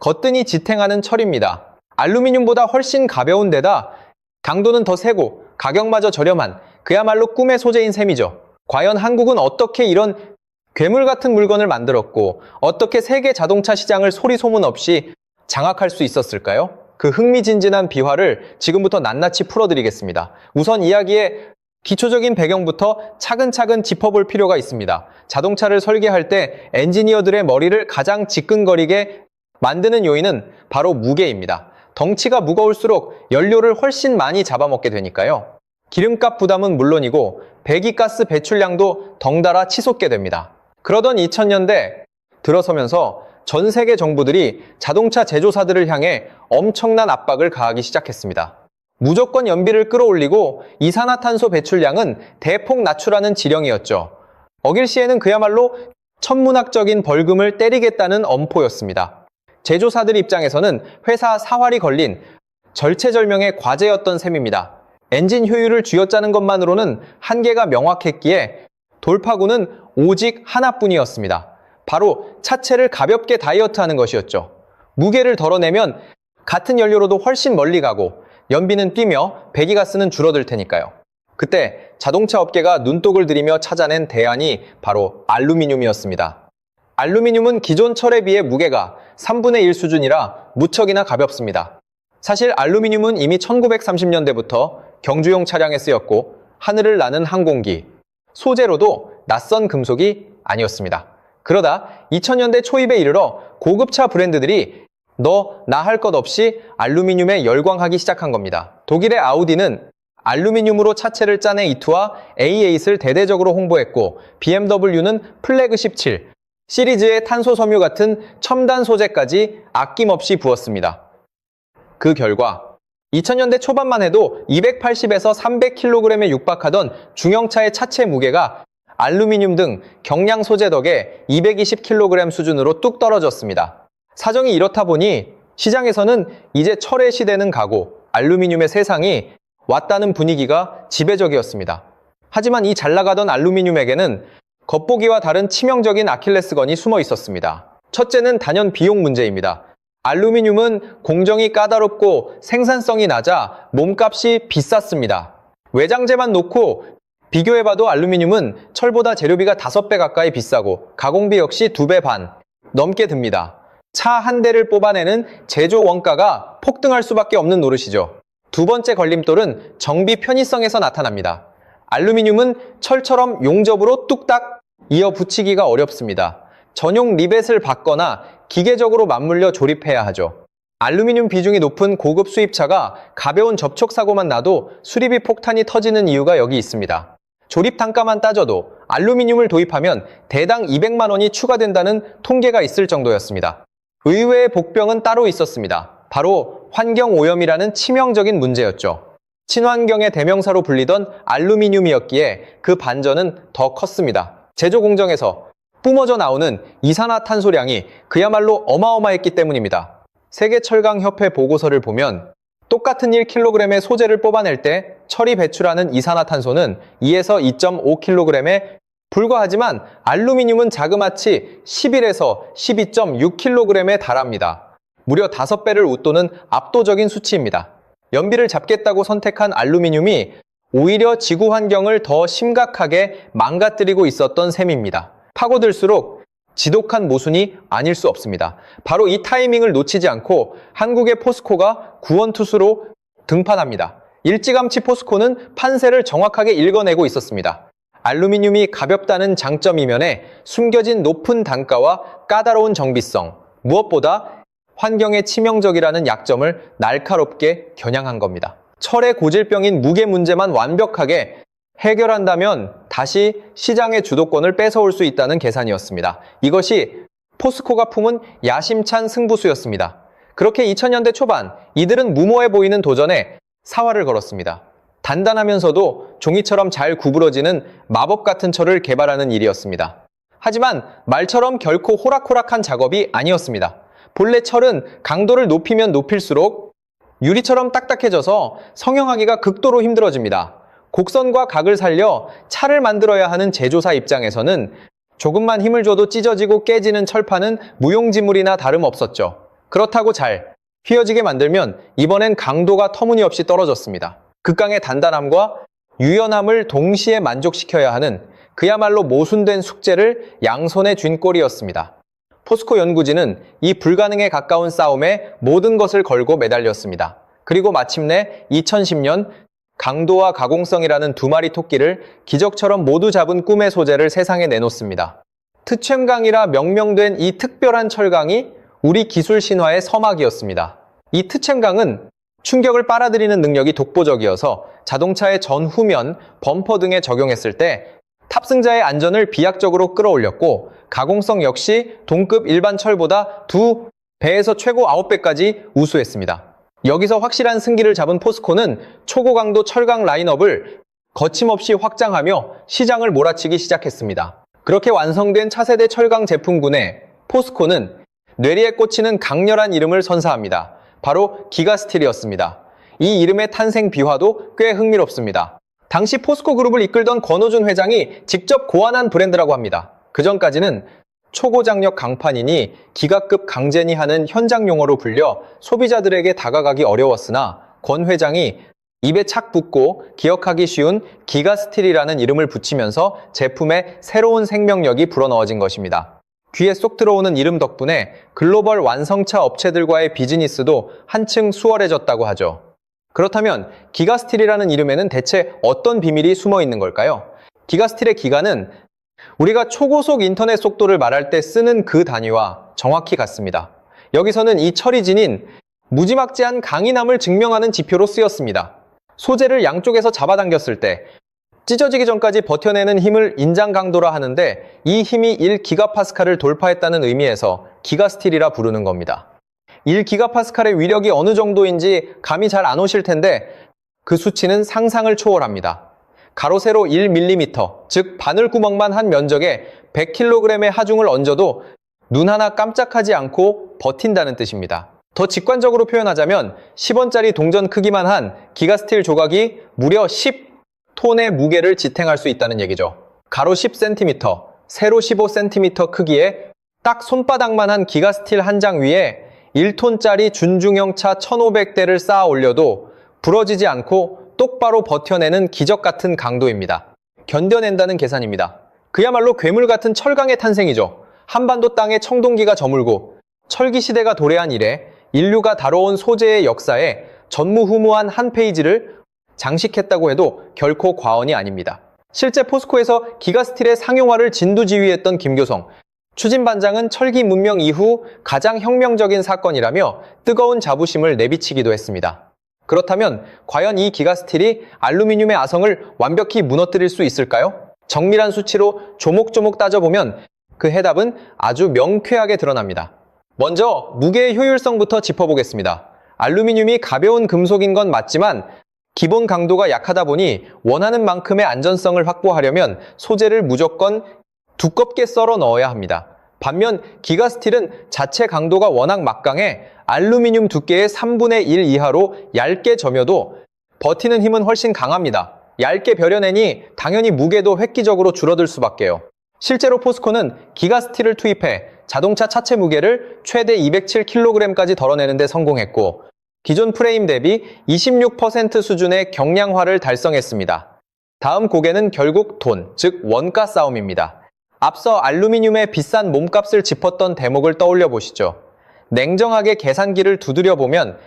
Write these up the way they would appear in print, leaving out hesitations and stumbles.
거뜬히 지탱하는 철입니다. 알루미늄보다 훨씬 가벼운 데다 강도는 더 세고 가격마저 저렴한 그야말로 꿈의 소재인 셈이죠. 과연 한국은 어떻게 이런 괴물 같은 물건을 만들었고 어떻게 세계 자동차 시장을 소리 소문 없이 장악할 수 있었을까요? 그 흥미진진한 비화를 지금부터 낱낱이 풀어드리겠습니다. 우선 이야기의 기초적인 배경부터 차근차근 짚어볼 필요가 있습니다. 자동차를 설계할 때 엔지니어들의 머리를 가장 지끈거리게 만드는 요인은 바로 무게입니다. 덩치가 무거울수록 연료를 훨씬 많이 잡아먹게 되니까요. 기름값 부담은 물론이고 배기가스 배출량도 덩달아 치솟게 됩니다. 그러던 2000년대 들어서면서 전 세계 정부들이 자동차 제조사들을 향해 엄청난 압박을 가하기 시작했습니다. 무조건 연비를 끌어올리고 이산화탄소 배출량은 대폭 낮추라는 지령이었죠. 어길 시에는 그야말로 천문학적인 벌금을 때리겠다는 엄포였습니다. 제조사들 입장에서는 회사 사활이 걸린 절체절명의 과제였던 셈입니다. 엔진 효율을 쥐어짜는 것만으로는 한계가 명확했기에 돌파구는 오직 하나뿐이었습니다. 바로 차체를 가볍게 다이어트하는 것이었죠. 무게를 덜어내면 같은 연료로도 훨씬 멀리 가고 연비는 뛰며 배기가스는 줄어들 테니까요. 그때 자동차 업계가 눈독을 들이며 찾아낸 대안이 바로 알루미늄이었습니다. 알루미늄은 기존 철에 비해 무게가 3분의 1 수준이라 무척이나 가볍습니다. 사실 알루미늄은 이미 1930년대부터 경주용 차량에 쓰였고 하늘을 나는 항공기, 소재로도 낯선 금속이 아니었습니다. 그러다 2000년대 초입에 이르러 고급차 브랜드들이 너 나 할 것 없이 알루미늄에 열광하기 시작한 겁니다. 독일의 아우디는 알루미늄으로 차체를 짜낸 E2와 A8을 대대적으로 홍보했고 BMW는 플래그십 7 시리즈의 탄소 섬유 같은 첨단 소재까지 아낌없이 부었습니다. 그 결과 2000년대 초반만 해도 280에서 300kg에 육박하던 중형차의 차체 무게가 알루미늄 등 경량 소재 덕에 220kg 수준으로 뚝 떨어졌습니다. 사정이 이렇다 보니 시장에서는 이제 철의 시대는 가고 알루미늄의 세상이 왔다는 분위기가 지배적이었습니다. 하지만 이 잘나가던 알루미늄에게는 겉보기와 다른 치명적인 아킬레스건이 숨어 있었습니다. 첫째는 단연 비용 문제입니다. 알루미늄은 공정이 까다롭고 생산성이 낮아 몸값이 비쌌습니다. 외장재만 놓고 비교해봐도 알루미늄은 철보다 재료비가 5배 가까이 비싸고 가공비 역시 2배 반 넘게 듭니다. 차 한 대를 뽑아내는 제조 원가가 폭등할 수밖에 없는 노릇이죠. 두 번째 걸림돌은 정비 편의성에서 나타납니다. 알루미늄은 철처럼 용접으로 뚝딱 이어 붙이기가 어렵습니다. 전용 리벳을 받거나 기계적으로 맞물려 조립해야 하죠. 알루미늄 비중이 높은 고급 수입차가 가벼운 접촉사고만 나도 수리비 폭탄이 터지는 이유가 여기 있습니다. 조립 단가만 따져도 알루미늄을 도입하면 대당 200만 원이 추가된다는 통계가 있을 정도였습니다. 의외의 복병은 따로 있었습니다. 바로 환경오염이라는 치명적인 문제였죠. 친환경의 대명사로 불리던 알루미늄이었기에 그 반전은 더 컸습니다. 제조 공정에서 뿜어져 나오는 이산화탄소량이 그야말로 어마어마했기 때문입니다. 세계철강협회 보고서를 보면 똑같은 1kg의 소재를 뽑아낼 때 철이 배출하는 이산화탄소는 2에서 2.5kg에 불과하지만 알루미늄은 자그마치 11에서 12.6kg에 달합니다. 무려 5배를 웃도는 압도적인 수치입니다. 연비를 잡겠다고 선택한 알루미늄이 오히려 지구 환경을 더 심각하게 망가뜨리고 있었던 셈입니다. 파고들수록 지독한 모순이 아닐 수 없습니다. 바로 이 타이밍을 놓치지 않고 한국의 포스코가 구원투수로 등판합니다. 일찌감치 포스코는 판세를 정확하게 읽어내고 있었습니다. 알루미늄이 가볍다는 장점 이면에 숨겨진 높은 단가와 까다로운 정비성, 무엇보다 환경에 치명적이라는 약점을 날카롭게 겨냥한 겁니다. 철의 고질병인 무게 문제만 완벽하게 해결한다면 다시 시장의 주도권을 뺏어올 수 있다는 계산이었습니다. 이것이 포스코가 품은 야심찬 승부수였습니다. 그렇게 2000년대 초반 이들은 무모해 보이는 도전에 사활을 걸었습니다. 단단하면서도 종이처럼 잘 구부러지는 마법 같은 철을 개발하는 일이었습니다. 하지만 말처럼 결코 호락호락한 작업이 아니었습니다. 본래 철은 강도를 높이면 높일수록 유리처럼 딱딱해져서 성형하기가 극도로 힘들어집니다. 곡선과 각을 살려 차를 만들어야 하는 제조사 입장에서는 조금만 힘을 줘도 찢어지고 깨지는 철판은 무용지물이나 다름없었죠. 그렇다고 잘 휘어지게 만들면 이번엔 강도가 터무니없이 떨어졌습니다. 극강의 단단함과 유연함을 동시에 만족시켜야 하는 그야말로 모순된 숙제를 양손에 쥔 꼴이었습니다. 포스코 연구진은 이 불가능에 가까운 싸움에 모든 것을 걸고 매달렸습니다. 그리고 마침내 2010년 강도와 가공성이라는 두 마리 토끼를 기적처럼 모두 잡은 꿈의 소재를 세상에 내놓습니다. 트챔강이라 명명된 이 특별한 철강이 우리 기술 신화의 서막이었습니다. 이 트챔강은 충격을 빨아들이는 능력이 독보적이어서 자동차의 전후면, 범퍼 등에 적용했을 때 탑승자의 안전을 비약적으로 끌어올렸고 가공성 역시 동급 일반 철보다 2배에서 최고 9배까지 우수했습니다. 여기서 확실한 승기를 잡은 포스코는 초고강도 철강 라인업을 거침없이 확장하며 시장을 몰아치기 시작했습니다. 그렇게 완성된 차세대 철강 제품군에 포스코는 뇌리에 꽂히는 강렬한 이름을 선사합니다. 바로 기가스틸이었습니다. 이 이름의 탄생 비화도 꽤 흥미롭습니다. 당시 포스코 그룹을 이끌던 권호준 회장이 직접 고안한 브랜드라고 합니다. 그전까지는 초고장력 강판이니 기가급 강제니 하는 현장 용어로 불려 소비자들에게 다가가기 어려웠으나 권 회장이 입에 착 붙고 기억하기 쉬운 기가스틸이라는 이름을 붙이면서 제품에 새로운 생명력이 불어넣어진 것입니다. 귀에 쏙 들어오는 이름 덕분에 글로벌 완성차 업체들과의 비즈니스도 한층 수월해졌다고 하죠. 그렇다면 기가스틸이라는 이름에는 대체 어떤 비밀이 숨어 있는 걸까요? 기가스틸의 기가는 우리가 초고속 인터넷 속도를 말할 때 쓰는 그 단위와 정확히 같습니다. 여기서는 이 철이 지닌 무지막지한 강인함을 증명하는 지표로 쓰였습니다. 소재를 양쪽에서 잡아당겼을 때 찢어지기 전까지 버텨내는 힘을 인장 강도라 하는데 이 힘이 1기가파스칼을 돌파했다는 의미에서 기가스틸이라 부르는 겁니다. 1기가파스칼의 위력이 어느 정도인지 감이 잘 안 오실 텐데 그 수치는 상상을 초월합니다. 가로 세로 1mm, 즉 바늘구멍만 한 면적에 100kg의 하중을 얹어도 눈 하나 깜짝하지 않고 버틴다는 뜻입니다. 더 직관적으로 표현하자면 10원짜리 동전 크기만 한 기가스틸 조각이 무려 10톤의 무게를 지탱할 수 있다는 얘기죠. 가로 10cm, 세로 15cm 크기에 딱 손바닥만 한 기가스틸 한 장 위에 1톤짜리 준중형 차 1500대를 쌓아 올려도 부러지지 않고 똑바로 버텨내는 기적 같은 강도입니다. 견뎌낸다는 계산입니다. 그야말로 괴물 같은 철강의 탄생이죠. 한반도 땅에 청동기가 저물고 철기 시대가 도래한 이래 인류가 다뤄온 소재의 역사에 전무후무한 한 페이지를 장식했다고 해도 결코 과언이 아닙니다. 실제 포스코에서 기가스틸의 상용화를 진두지휘했던 김교성 추진반장은 철기 문명 이후 가장 혁명적인 사건이라며 뜨거운 자부심을 내비치기도 했습니다. 그렇다면 과연 이 기가스틸이 알루미늄의 아성을 완벽히 무너뜨릴 수 있을까요? 정밀한 수치로 조목조목 따져보면 그 해답은 아주 명쾌하게 드러납니다. 먼저 무게의 효율성부터 짚어보겠습니다. 알루미늄이 가벼운 금속인 건 맞지만 기본 강도가 약하다 보니 원하는 만큼의 안전성을 확보하려면 소재를 무조건 두껍게 썰어 넣어야 합니다. 반면 기가스틸은 자체 강도가 워낙 막강해 알루미늄 두께의 3분의 1 이하로 얇게 점여도 버티는 힘은 훨씬 강합니다. 얇게 벼려내니 당연히 무게도 획기적으로 줄어들 수밖에요. 실제로 포스코는 기가스틸을 투입해 자동차 차체 무게를 최대 207kg까지 덜어내는 데 성공했고 기존 프레임 대비 26% 수준의 경량화를 달성했습니다. 다음 고개는 결국 돈, 즉 원가 싸움입니다. 앞서 알루미늄의 비싼 몸값을 짚었던 대목을 떠올려 보시죠. 냉정하게 계산기를 두드려보면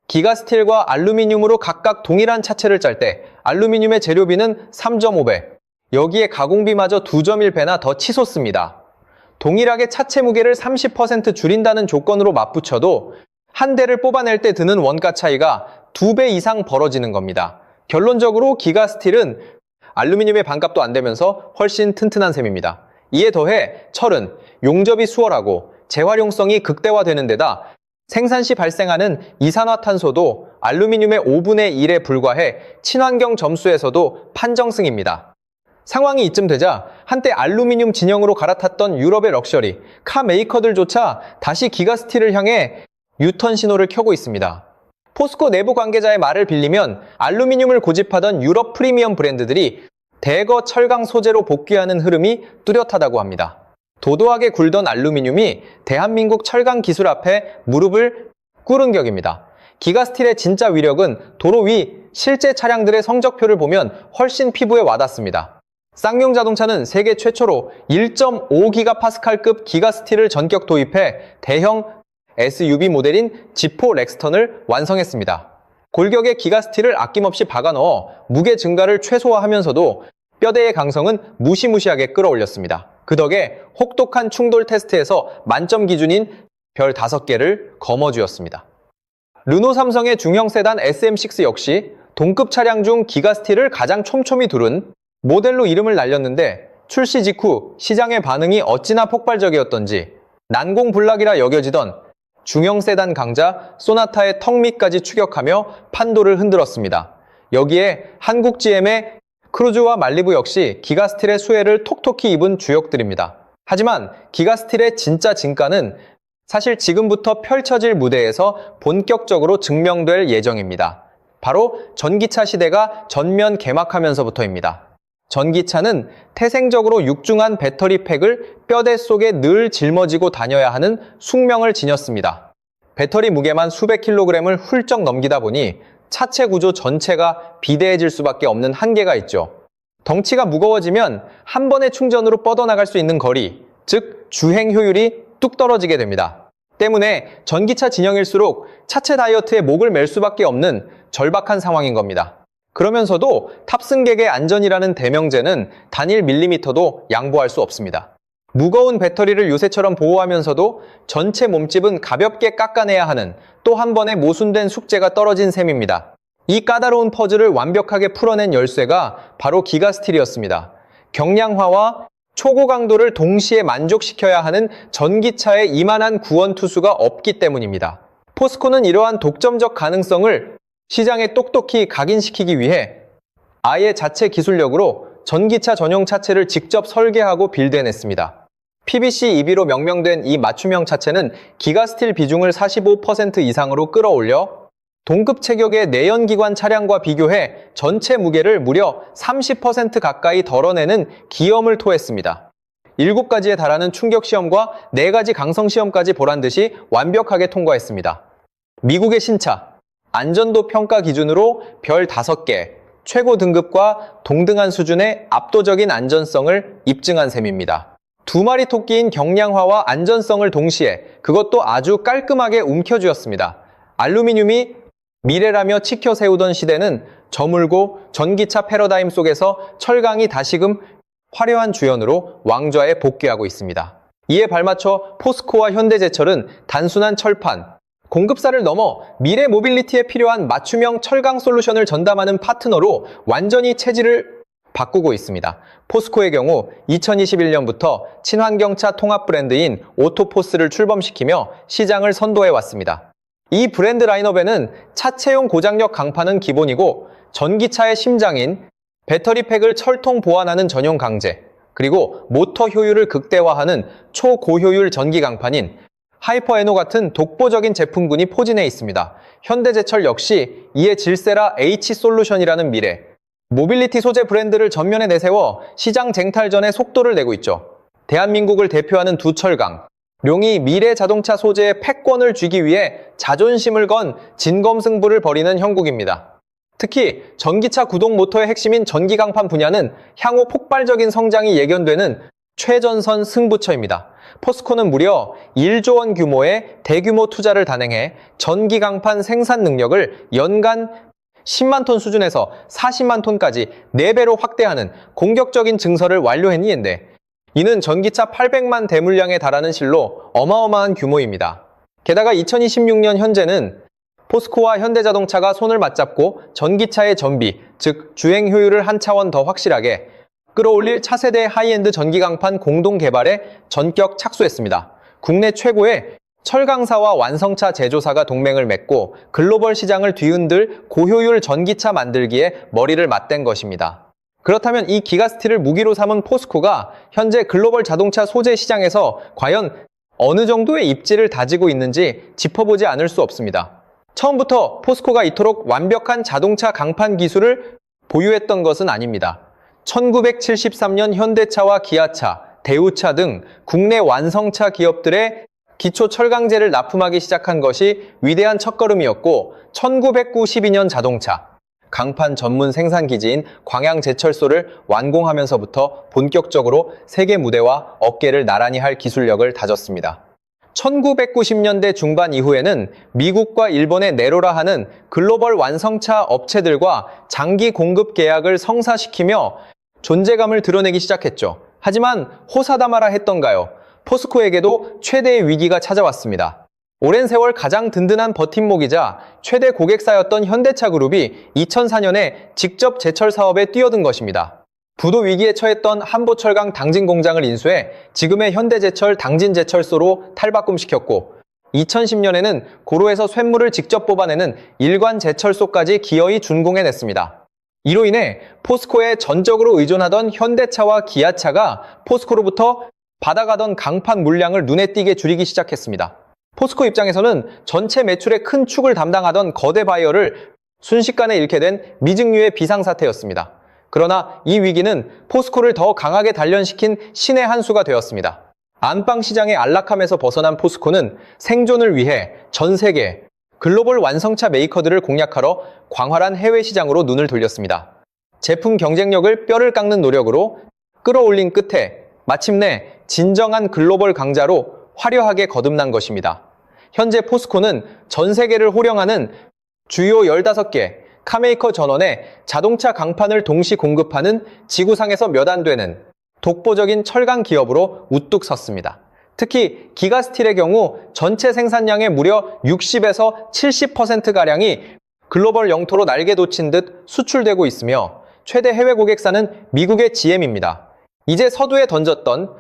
기가스틸과 알루미늄으로 각각 동일한 차체를 짤 때 알루미늄의 재료비는 3.5배, 여기에 가공비마저 2.1배나 더 치솟습니다. 동일하게 차체 무게를 30% 줄인다는 조건으로 맞붙여도 한 대를 뽑아낼 때 드는 원가 차이가 2배 이상 벌어지는 겁니다. 결론적으로 기가스틸은 알루미늄의 반값도 안 되면서 훨씬 튼튼한 셈입니다. 이에 더해 철은 용접이 수월하고 재활용성이 극대화되는 데다 생산 시 발생하는 이산화탄소도 알루미늄의 5분의 1에 불과해 친환경 점수에서도 판정승입니다. 상황이 이쯤 되자 한때 알루미늄 진영으로 갈아탔던 유럽의 럭셔리, 카 메이커들조차 다시 기가스틸을 향해 유턴 신호를 켜고 있습니다. 포스코 내부 관계자의 말을 빌리면 알루미늄을 고집하던 유럽 프리미엄 브랜드들이 대거 철강 소재로 복귀하는 흐름이 뚜렷하다고 합니다. 도도하게 굴던 알루미늄이 대한민국 철강 기술 앞에 무릎을 꿇은 격입니다. 기가스틸의 진짜 위력은 도로 위 실제 차량들의 성적표를 보면 훨씬 피부에 와닿습니다. 쌍용 자동차는 세계 최초로 1.5기가파스칼급 기가스틸을 전격 도입해 대형 SUV 모델인 G4 렉스턴을 완성했습니다. 골격에 기가스틸을 아낌없이 박아넣어 무게 증가를 최소화하면서도 뼈대의 강성은 무시무시하게 끌어올렸습니다. 그 덕에 혹독한 충돌 테스트에서 만점 기준인 별 5개를 거머쥐었습니다. 르노 삼성의 중형 세단 SM6 역시 동급 차량 중 기가스틸을 가장 촘촘히 두른 모델로 이름을 날렸는데 출시 직후 시장의 반응이 어찌나 폭발적이었던지 난공불락이라 여겨지던 중형 세단 강자 소나타의 턱 밑까지 추격하며 판도를 흔들었습니다. 여기에 한국 GM의 크루즈와 말리부 역시 기가스틸의 수혜를 톡톡히 입은 주역들입니다. 하지만 기가스틸의 진짜 진가는 사실 지금부터 펼쳐질 무대에서 본격적으로 증명될 예정입니다. 바로 전기차 시대가 전면 개막하면서부터입니다. 전기차는 태생적으로 육중한 배터리 팩을 뼈대 속에 늘 짊어지고 다녀야 하는 숙명을 지녔습니다. 배터리 무게만 수백 킬로그램을 훌쩍 넘기다 보니 차체 구조 전체가 비대해질 수밖에 없는 한계가 있죠. 덩치가 무거워지면 한 번의 충전으로 뻗어나갈 수 있는 거리, 즉 주행 효율이 뚝 떨어지게 됩니다. 때문에 전기차 진영일수록 차체 다이어트에 목을 맬 수밖에 없는 절박한 상황인 겁니다. 그러면서도 탑승객의 안전이라는 대명제는 단일 밀리미터도 양보할 수 없습니다. 무거운 배터리를 요새처럼 보호하면서도 전체 몸집은 가볍게 깎아내야 하는 또 한 번의 모순된 숙제가 떨어진 셈입니다. 이 까다로운 퍼즐을 완벽하게 풀어낸 열쇠가 바로 기가스틸이었습니다. 경량화와 초고 강도를 동시에 만족시켜야 하는 전기차의 이만한 구원 투수가 없기 때문입니다. 포스코는 이러한 독점적 가능성을 시장에 똑똑히 각인시키기 위해 아예 자체 기술력으로 전기차 전용 차체를 직접 설계하고 빌드해냈습니다. PBC EB로 명명된 이 맞춤형 차체는 기가스틸 비중을 45% 이상으로 끌어올려 동급 체격의 내연기관 차량과 비교해 전체 무게를 무려 30% 가까이 덜어내는 기염을 토했습니다. 7가지에 달하는 충격시험과 4가지 강성시험까지 보란듯이 완벽하게 통과했습니다. 미국의 신차, 안전도 평가 기준으로 별 5개, 최고 등급과 동등한 수준의 압도적인 안전성을 입증한 셈입니다. 2마리 토끼인 경량화와 안전성을 동시에 그것도 아주 깔끔하게 움켜쥐었습니다. 알루미늄이 미래라며 치켜 세우던 시대는 저물고 전기차 패러다임 속에서 철강이 다시금 화려한 주연으로 왕좌에 복귀하고 있습니다. 이에 발맞춰 포스코와 현대제철은 단순한 철판, 공급사를 넘어 미래 모빌리티에 필요한 맞춤형 철강 솔루션을 전담하는 파트너로 완전히 체질을 바꾸고 있습니다. 포스코의 경우 2021년부터 친환경차 통합 브랜드인 오토포스를 출범시키며 시장을 선도해왔습니다. 이 브랜드 라인업에는 차체용 고장력 강판은 기본이고 전기차의 심장인 배터리팩을 철통 보완하는 전용 강제, 그리고 모터 효율을 극대화하는 초고효율 전기 강판인 하이퍼에노 같은 독보적인 제품군이 포진해 있습니다. 현대제철 역시 이에 질세라 H솔루션이라는 미래, 모빌리티 소재 브랜드를 전면에 내세워 시장 쟁탈전에 속도를 내고 있죠. 대한민국을 대표하는 두 철강, 룡이 미래 자동차 소재의 패권을 쥐기 위해 자존심을 건 진검승부를 벌이는 형국입니다. 특히 전기차 구동 모터의 핵심인 전기 강판 분야는 향후 폭발적인 성장이 예견되는 최전선 승부처입니다. 포스코는 무려 1조 원 규모의 대규모 투자를 단행해 전기 강판 생산 능력을 연간 10만 톤 수준에서 40만 톤까지 4배로 확대하는 공격적인 증설을 완료했는데 이는 전기차 800만 대물량에 달하는 실로 어마어마한 규모입니다. 게다가 2026년 현재는 포스코와 현대자동차가 손을 맞잡고 전기차의 전비, 즉 주행 효율을 한 차원 더 확실하게 끌어올릴 차세대 하이엔드 전기 강판 공동 개발에 전격 착수했습니다. 국내 최고의 철강사와 완성차 제조사가 동맹을 맺고 글로벌 시장을 뒤흔들 고효율 전기차 만들기에 머리를 맞댄 것입니다. 그렇다면 이 기가스틸을 무기로 삼은 포스코가 현재 글로벌 자동차 소재 시장에서 과연 어느 정도의 입지를 다지고 있는지 짚어보지 않을 수 없습니다. 처음부터 포스코가 이토록 완벽한 자동차 강판 기술을 보유했던 것은 아닙니다. 1973년 현대차와 기아차, 대우차 등 국내 완성차 기업들의 기초 철강제를 납품하기 시작한 것이 위대한 첫걸음이었고 1992년 자동차, 강판 전문 생산 기지인 광양제철소를 완공하면서부터 본격적으로 세계 무대와 어깨를 나란히 할 기술력을 다졌습니다. 1990년대 중반 이후에는 미국과 일본의 네로라 하는 글로벌 완성차 업체들과 장기 공급 계약을 성사시키며 존재감을 드러내기 시작했죠. 하지만 호사다마라 했던가요? 포스코에게도 최대의 위기가 찾아왔습니다. 오랜 세월 가장 든든한 버팀목이자 최대 고객사였던 현대차 그룹이 2004년에 직접 제철 사업에 뛰어든 것입니다. 부도 위기에 처했던 한보철강 당진 공장을 인수해 지금의 현대제철 당진제철소로 탈바꿈시켰고 2010년에는 고로에서 쇳물을 직접 뽑아내는 일관제철소까지 기어이 준공해냈습니다. 이로 인해 포스코에 전적으로 의존하던 현대차와 기아차가 포스코로부터 받아가던 강판 물량을 눈에 띄게 줄이기 시작했습니다. 포스코 입장에서는 전체 매출의 큰 축을 담당하던 거대 바이어를 순식간에 잃게 된 미증유의 비상사태였습니다. 그러나 이 위기는 포스코를 더 강하게 단련시킨 신의 한 수가 되었습니다. 안방 시장의 안락함에서 벗어난 포스코는 생존을 위해 전 세계 글로벌 완성차 메이커들을 공략하러 광활한 해외 시장으로 눈을 돌렸습니다. 제품 경쟁력을 뼈를 깎는 노력으로 끌어올린 끝에 마침내 진정한 글로벌 강자로 화려하게 거듭난 것입니다. 현재 포스코는 전 세계를 호령하는 주요 15개 카메이커 전원에 자동차 강판을 동시 공급하는 지구상에서 몇 안 되는 독보적인 철강 기업으로 우뚝 섰습니다. 특히 기가스틸의 경우 전체 생산량의 무려 60에서 70%가량이 글로벌 영토로 날개 돋친 듯 수출되고 있으며 최대 해외 고객사는 미국의 GM입니다. 이제 서두에 던졌던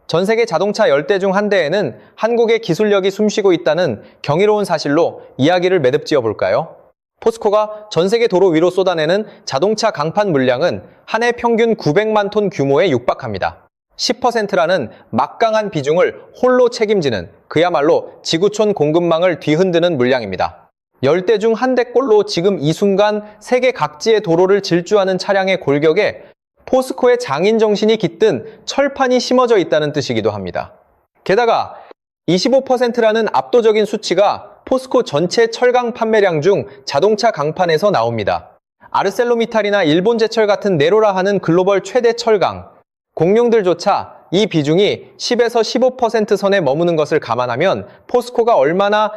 전 세계 자동차 10대 중 한 대에는 한국의 기술력이 숨쉬고 있다는 경이로운 사실로 이야기를 매듭지어 볼까요? 포스코가 전 세계 도로 위로 쏟아내는 자동차 강판 물량은 한 해 평균 900만 톤 규모에 육박합니다. 10%라는 막강한 비중을 홀로 책임지는 그야말로 지구촌 공급망을 뒤흔드는 물량입니다. 10대 중 한 대꼴로 지금 이 순간 세계 각지의 도로를 질주하는 차량의 골격에 포스코의 장인 정신이 깃든 철판이 심어져 있다는 뜻이기도 합니다. 게다가 25%라는 압도적인 수치가 포스코 전체 철강 판매량 중 자동차 강판에서 나옵니다. 아르셀로미탈이나 일본제철 같은 네로라 하는 글로벌 최대 철강, 공룡들조차 이 비중이 10에서 15% 선에 머무는 것을 감안하면 포스코가 얼마나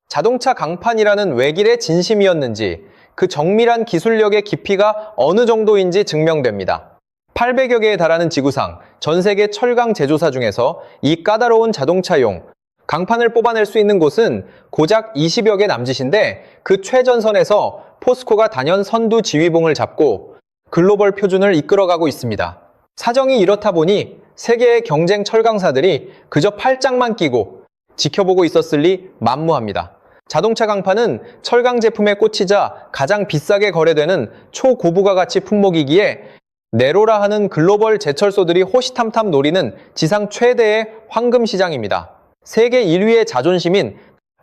자동차 강판이라는 외길의 진심이었는지 그 정밀한 기술력의 깊이가 어느 정도인지 증명됩니다. 800여 개에 달하는 지구상 전 세계 철강 제조사 중에서 이 까다로운 자동차용 강판을 뽑아낼 수 있는 곳은 고작 20여 개 남짓인데 그 최전선에서 포스코가 단연 선두 지휘봉을 잡고 글로벌 표준을 이끌어가고 있습니다. 사정이 이렇다 보니 세계의 경쟁 철강사들이 그저 팔짱만 끼고 지켜보고 있었을 리 만무합니다. 자동차 강판은 철강 제품에 꽂히자 가장 비싸게 거래되는 초고부가 가치 품목이기에 네로라 하는 글로벌 제철소들이 호시탐탐 노리는 지상 최대의 황금 시장입니다. 세계 1위의 자존심인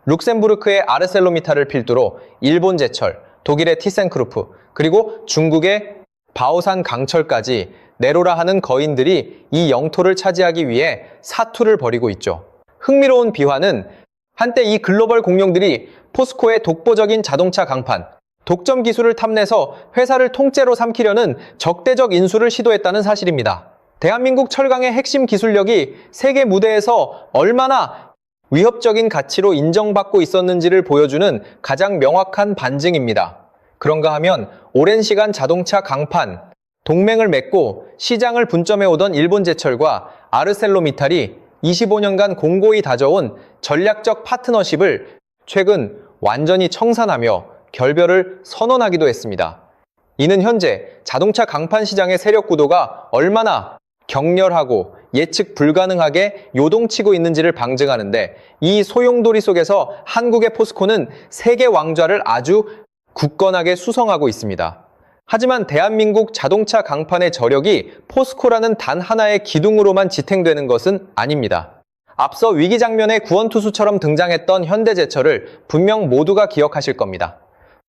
룩셈부르크의 아르셀로미탈을 필두로 일본 제철, 독일의 티센크루프, 그리고 중국의 바오산 강철까지 네로라 하는 거인들이 이 영토를 차지하기 위해 사투를 벌이고 있죠. 흥미로운 비화는 한때 이 글로벌 공룡들이 포스코의 독보적인 자동차 강판, 독점 기술을 탐내서 회사를 통째로 삼키려는 적대적 인수를 시도했다는 사실입니다. 대한민국 철강의 핵심 기술력이 세계 무대에서 얼마나 위협적인 가치로 인정받고 있었는지를 보여주는 가장 명확한 반증입니다. 그런가 하면 오랜 시간 자동차 강판, 동맹을 맺고 시장을 분점해 오던 일본제철과 아르셀로미탈이 25년간 공고히 다져온 전략적 파트너십을 최근 완전히 청산하며 결별을 선언하기도 했습니다. 이는 현재 자동차 강판 시장의 세력 구도가 얼마나 격렬하고 예측 불가능하게 요동치고 있는지를 방증하는데 이 소용돌이 속에서 한국의 포스코는 세계 왕좌를 아주 굳건하게 수성하고 있습니다. 하지만 대한민국 자동차 강판의 저력이 포스코라는 단 하나의 기둥으로만 지탱되는 것은 아닙니다. 앞서 위기 장면의 구원투수처럼 등장했던 현대제철을 분명 모두가 기억하실 겁니다.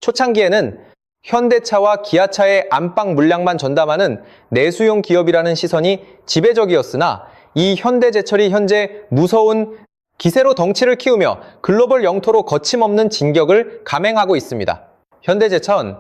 초창기에는 현대차와 기아차의 안방 물량만 전담하는 내수용 기업이라는 시선이 지배적이었으나 이 현대제철이 현재 무서운 기세로 덩치를 키우며 글로벌 영토로 거침없는 진격을 감행하고 있습니다. 현대제철은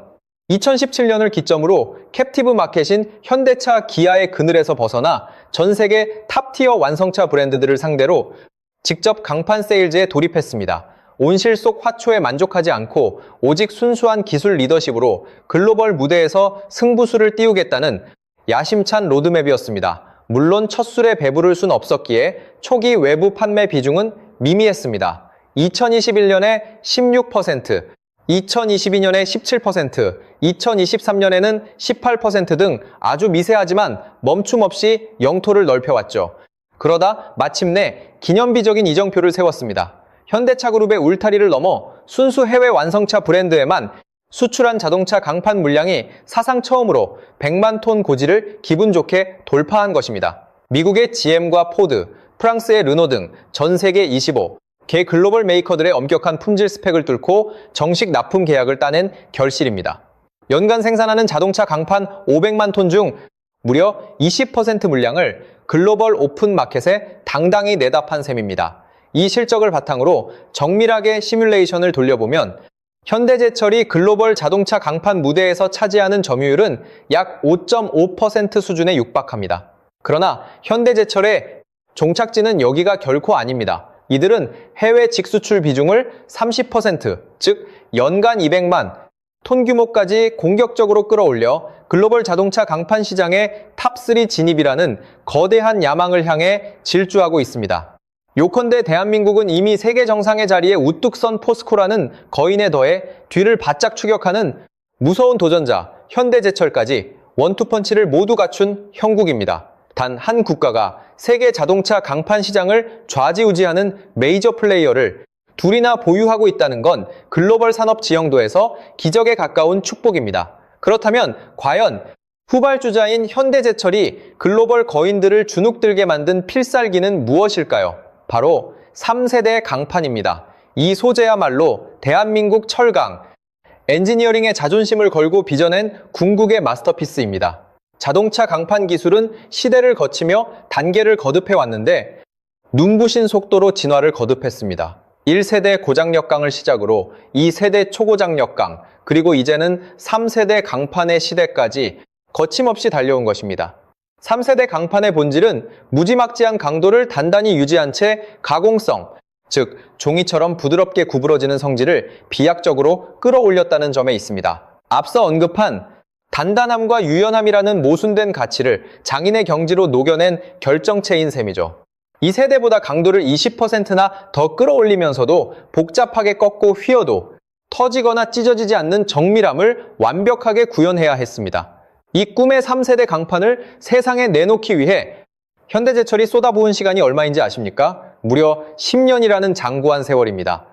2017년을 기점으로 캡티브 마켓인 현대차, 기아의 그늘에서 벗어나 전 세계 탑티어 완성차 브랜드들을 상대로 직접 강판 세일즈에 돌입했습니다. 온실 속 화초에 만족하지 않고 오직 순수한 기술 리더십으로 글로벌 무대에서 승부수를 띄우겠다는 야심찬 로드맵이었습니다. 물론 첫 술에 배부를 순 없었기에 초기 외부 판매 비중은 미미했습니다. 2021년에 16%, 2022년에 17%, 2023년에는 18% 등 아주 미세하지만 멈춤 없이 영토를 넓혀왔죠. 그러다 마침내 기념비적인 이정표를 세웠습니다. 현대차 그룹의 울타리를 넘어 순수 해외 완성차 브랜드에만 수출한 자동차 강판 물량이 사상 처음으로 100만 톤 고지를 기분 좋게 돌파한 것입니다. 미국의 GM과 포드, 프랑스의 르노 등 전 세계 25개 글로벌 메이커들의 엄격한 품질 스펙을 뚫고 정식 납품 계약을 따낸 결실입니다. 연간 생산하는 자동차 강판 500만 톤 중 무려 20% 물량을 글로벌 오픈 마켓에 당당히 내다 판 셈입니다. 이 실적을 바탕으로 정밀하게 시뮬레이션을 돌려보면 현대제철이 글로벌 자동차 강판 무대에서 차지하는 점유율은 약 5.5% 수준에 육박합니다. 그러나 현대제철의 종착지는 여기가 결코 아닙니다. 이들은 해외 직수출 비중을 30%, 즉 연간 200만 톤 규모까지 공격적으로 끌어올려 글로벌 자동차 강판 시장의 탑3 진입이라는 거대한 야망을 향해 질주하고 있습니다. 요컨대 대한민국은 이미 세계 정상의 자리에 우뚝 선 포스코라는 거인에 더해 뒤를 바짝 추격하는 무서운 도전자 현대제철까지 원투펀치를 모두 갖춘 형국입니다. 단 한 국가가 세계 자동차 강판 시장을 좌지우지하는 메이저 플레이어를 둘이나 보유하고 있다는 건 글로벌 산업 지형도에서 기적에 가까운 축복입니다. 그렇다면 과연 후발주자인 현대제철이 글로벌 거인들을 주눅들게 만든 필살기는 무엇일까요? 바로 3세대 강판입니다. 이 소재야말로 대한민국 철강, 엔지니어링의 자존심을 걸고 빚어낸 궁극의 마스터피스입니다. 자동차 강판 기술은 시대를 거치며 단계를 거듭해 왔는데 눈부신 속도로 진화를 거듭했습니다. 1세대 고장력강을 시작으로 2세대 초고장력강, 그리고 이제는 3세대 강판의 시대까지 거침없이 달려온 것입니다. 3세대 강판의 본질은 무지막지한 강도를 단단히 유지한 채 가공성, 즉 종이처럼 부드럽게 구부러지는 성질을 비약적으로 끌어올렸다는 점에 있습니다. 앞서 언급한 단단함과 유연함이라는 모순된 가치를 장인의 경지로 녹여낸 결정체인 셈이죠. 이 세대보다 강도를 20%나 더 끌어올리면서도 복잡하게 꺾고 휘어도 터지거나 찢어지지 않는 정밀함을 완벽하게 구현해야 했습니다. 이 꿈의 3세대 강판을 세상에 내놓기 위해 현대제철이 쏟아부은 시간이 얼마인지 아십니까? 무려 10년이라는 장구한 세월입니다.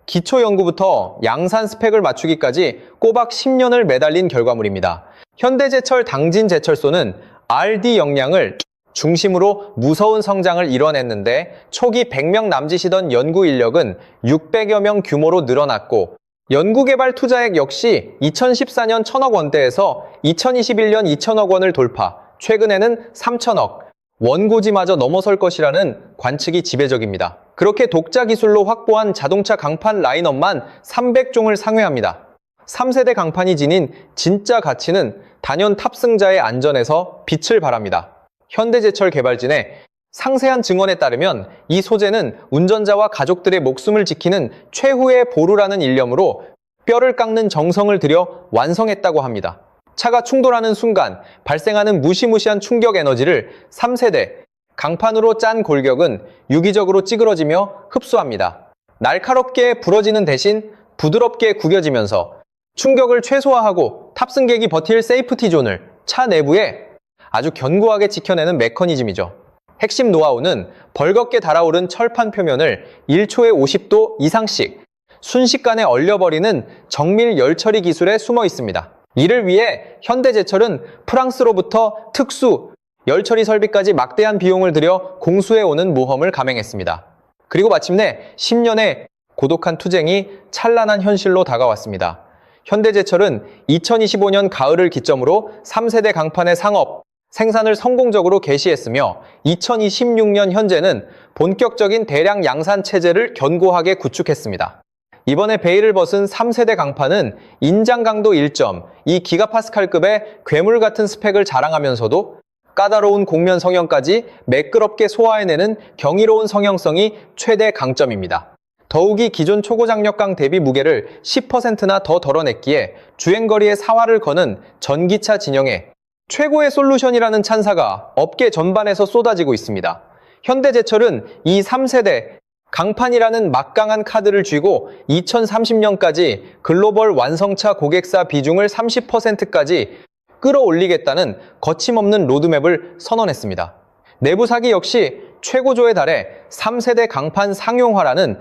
기초 연구부터 양산 스펙을 맞추기까지 꼬박 10년을 매달린 결과물입니다. 현대제철 당진제철소는 R&D 역량을 중심으로 무서운 성장을 이뤄냈는데 초기 100명 남짓이던 연구 인력은 600여 명 규모로 늘어났고 연구개발 투자액 역시 2014년 1,000억 원대에서 2021년 2,000억 원을 돌파, 최근에는 3,000억, 원고지마저 넘어설 것이라는 관측이 지배적입니다. 그렇게 독자 기술로 확보한 자동차 강판 라인업만 300종을 상회합니다. 3세대 강판이 지닌 진짜 가치는 단연 탑승자의 안전에서 빛을 발합니다. 현대제철 개발진의 상세한 증언에 따르면 이 소재는 운전자와 가족들의 목숨을 지키는 최후의 보루라는 일념으로 뼈를 깎는 정성을 들여 완성했다고 합니다. 차가 충돌하는 순간 발생하는 무시무시한 충격 에너지를 3세대 강판으로 짠 골격은 유기적으로 찌그러지며 흡수합니다. 날카롭게 부러지는 대신 부드럽게 구겨지면서 충격을 최소화하고 탑승객이 버틸 세이프티 존을 차 내부에 아주 견고하게 지켜내는 메커니즘이죠. 핵심 노하우는 벌겋게 달아오른 철판 표면을 1초에 50도 이상씩 순식간에 얼려버리는 정밀 열처리 기술에 숨어 있습니다. 이를 위해 현대제철은 프랑스로부터 특수 열처리 설비까지 막대한 비용을 들여 공수해오는 모험을 감행했습니다. 그리고 마침내 10년의 고독한 투쟁이 찬란한 현실로 다가왔습니다. 현대제철은 2025년 가을을 기점으로 3세대 강판의 상업, 생산을 성공적으로 개시했으며 2026년 현재는 본격적인 대량 양산 체제를 견고하게 구축했습니다. 이번에 베일을 벗은 3세대 강판은 인장 강도 1.2GPa급의 괴물 같은 스펙을 자랑하면서도 까다로운 곡면 성형까지 매끄럽게 소화해내는 경이로운 성형성이 최대 강점입니다. 더욱이 기존 초고장력강 대비 무게를 10%나 더 덜어냈기에 주행거리에 사활을 거는 전기차 진영에 최고의 솔루션이라는 찬사가 업계 전반에서 쏟아지고 있습니다. 현대제철은 이 3세대 강판이라는 막강한 카드를 쥐고 2030년까지 글로벌 완성차 고객사 비중을 30%까지 끌어올리겠다는 거침없는 로드맵을 선언했습니다. 내부 사기 역시 최고조에 달해 3세대 강판 상용화라는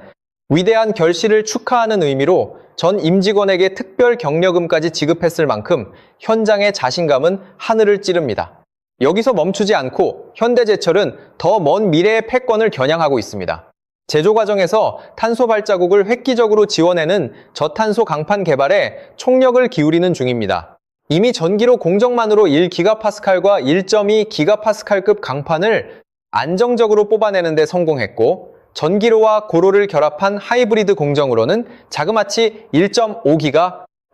위대한 결실을 축하하는 의미로 전 임직원에게 특별 격려금까지 지급했을 만큼 현장의 자신감은 하늘을 찌릅니다. 여기서 멈추지 않고 현대제철은 더 먼 미래의 패권을 겨냥하고 있습니다. 제조 과정에서 탄소 발자국을 획기적으로 지워내는 저탄소 강판 개발에 총력을 기울이는 중입니다. 이미 전기로 공정만으로 1GPa과 1.2GPa급 강판을 안정적으로 뽑아내는 데 성공했고, 전기로와 고로를 결합한 하이브리드 공정으로는 자그마치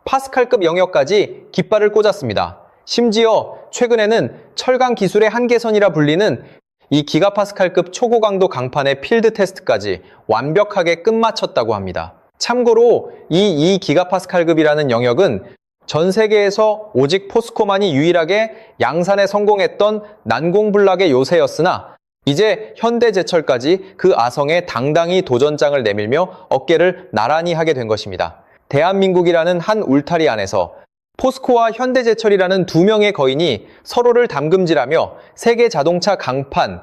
1.5GPa급 영역까지 깃발을 꽂았습니다. 심지어 최근에는 철강 기술의 한계선이라 불리는 이 기가파스칼급 초고강도 강판의 필드 테스트까지 완벽하게 끝마쳤다고 합니다. 참고로 이 2GPa급이라는 영역은 전 세계에서 오직 포스코만이 유일하게 양산에 성공했던 난공불락의 요새였으나 이제 현대제철까지 그 아성에 당당히 도전장을 내밀며 어깨를 나란히 하게 된 것입니다. 대한민국이라는 한 울타리 안에서 포스코와 현대제철이라는 두 명의 거인이 서로를 담금질하며 세계 자동차 강판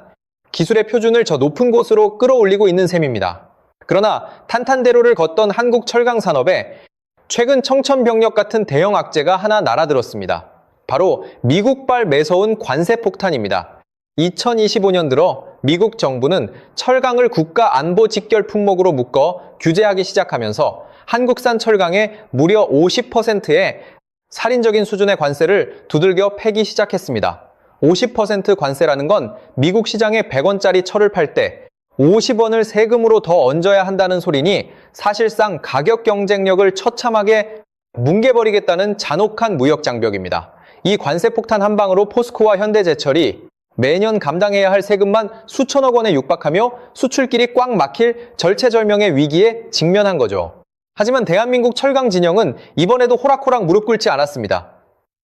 기술의 표준을 저 높은 곳으로 끌어올리고 있는 셈입니다. 그러나 탄탄대로를 걷던 한국 철강 산업에 최근 청천벽력 같은 대형 악재가 하나 날아들었습니다. 바로 미국발 매서운 관세 폭탄입니다. 2025년 들어 미국 정부는 철강을 국가 안보 직결 품목으로 묶어 규제하기 시작하면서 한국산 철강의 무려 50%의 살인적인 수준의 관세를 두들겨 패기 시작했습니다. 50% 관세라는 건 미국 시장에 100원짜리 철을 팔 때 50원을 세금으로 더 얹어야 한다는 소리니 사실상 가격 경쟁력을 처참하게 뭉개버리겠다는 잔혹한 무역 장벽입니다. 이 관세 폭탄 한 방으로 포스코와 현대제철이 매년 감당해야 할 세금만 수천억 원에 육박하며 수출길이 꽉 막힐 절체절명의 위기에 직면한 거죠. 하지만 대한민국 철강 진영은 이번에도 호락호락 무릎 꿇지 않았습니다.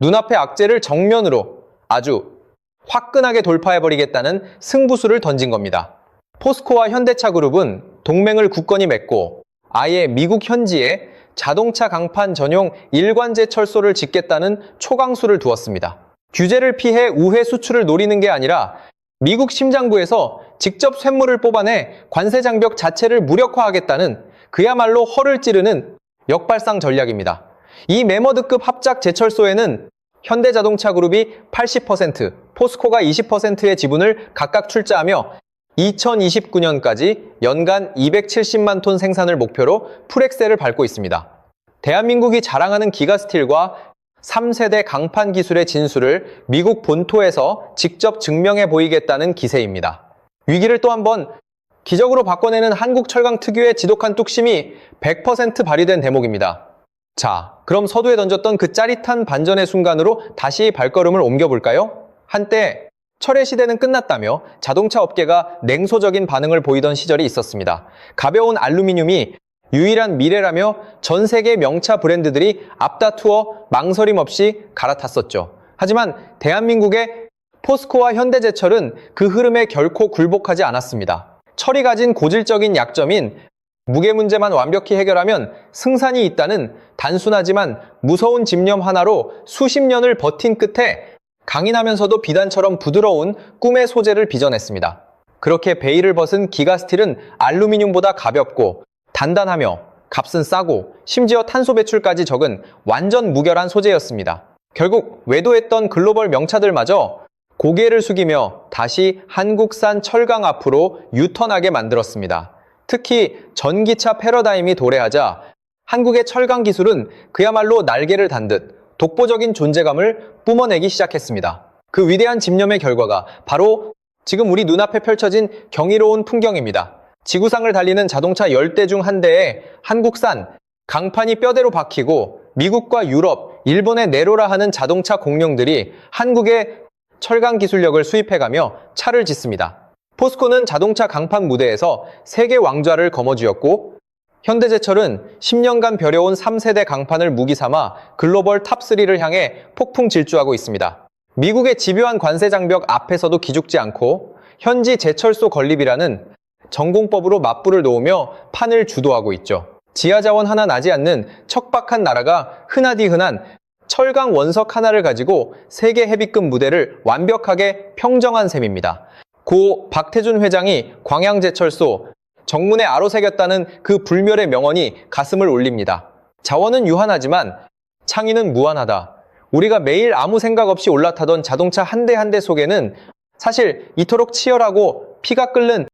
눈앞의 악재를 정면으로 아주 화끈하게 돌파해버리겠다는 승부수를 던진 겁니다. 포스코와 현대차 그룹은 동맹을 굳건히 맺고 아예 미국 현지에 자동차 강판 전용 일관제 철소를 짓겠다는 초강수를 두었습니다. 규제를 피해 우회 수출을 노리는 게 아니라 미국 심장부에서 직접 쇳물을 뽑아내 관세 장벽 자체를 무력화하겠다는 그야말로 허를 찌르는 역발상 전략입니다. 이 매머드급 합작 제철소에는 현대자동차 그룹이 80%, 포스코가 20%의 지분을 각각 출자하며 2029년까지 연간 270만 톤 생산을 목표로 풀엑셀을 밟고 있습니다. 대한민국이 자랑하는 기가스틸과 3세대 강판 기술의 진수를 미국 본토에서 직접 증명해 보이겠다는 기세입니다. 위기를 또 한 번 기적으로 바꿔내는 한국 철강 특유의 지독한 뚝심이 100% 발휘된 대목입니다. 자, 그럼 서두에 던졌던 그 짜릿한 반전의 순간으로 다시 발걸음을 옮겨볼까요? 한때 철의 시대는 끝났다며 자동차 업계가 냉소적인 반응을 보이던 시절이 있었습니다. 가벼운 알루미늄이 유일한 미래라며 전 세계 명차 브랜드들이 앞다투어 망설임 없이 갈아탔었죠. 하지만 대한민국의 포스코와 현대제철은 그 흐름에 결코 굴복하지 않았습니다. 철이 가진 고질적인 약점인 무게 문제만 완벽히 해결하면 승산이 있다는 단순하지만 무서운 집념 하나로 수십 년을 버틴 끝에 강인하면서도 비단처럼 부드러운 꿈의 소재를 빚어냈습니다. 그렇게 베일을 벗은 기가스틸은 알루미늄보다 가볍고 단단하며 값은 싸고 심지어 탄소 배출까지 적은 완전 무결한 소재였습니다. 결국 외도했던 글로벌 명차들마저 고개를 숙이며 다시 한국산 철강 앞으로 유턴하게 만들었습니다. 특히 전기차 패러다임이 도래하자 한국의 철강 기술은 그야말로 날개를 단 듯 독보적인 존재감을 뿜어내기 시작했습니다. 그 위대한 집념의 결과가 바로 지금 우리 눈앞에 펼쳐진 경이로운 풍경입니다. 지구상을 달리는 자동차 10대 중 한 대에 한국산 강판이 뼈대로 박히고 미국과 유럽, 일본에 내로라 하는 자동차 공룡들이 한국의 철강 기술력을 수입해가며 차를 짓습니다. 포스코는 자동차 강판 무대에서 세계 왕좌를 거머쥐었고 현대제철은 10년간 벼려온 3세대 강판을 무기 삼아 글로벌 탑3를 향해 폭풍 질주하고 있습니다. 미국의 집요한 관세 장벽 앞에서도 기죽지 않고 현지 제철소 건립이라는 전공법으로 맞불을 놓으며 판을 주도하고 있죠. 지하자원 하나 나지 않는 척박한 나라가 흔하디 흔한 철강 원석 하나를 가지고 세계 헤비급 무대를 완벽하게 평정한 셈입니다. 고 박태준 회장이 광양제철소 정문에 아로새겼다는 그 불멸의 명언이 가슴을 울립니다. 자원은 유한하지만 창의는 무한하다. 우리가 매일 아무 생각 없이 올라타던 자동차 한 대 한 대 속에는 사실 이토록 치열하고 피가 끓는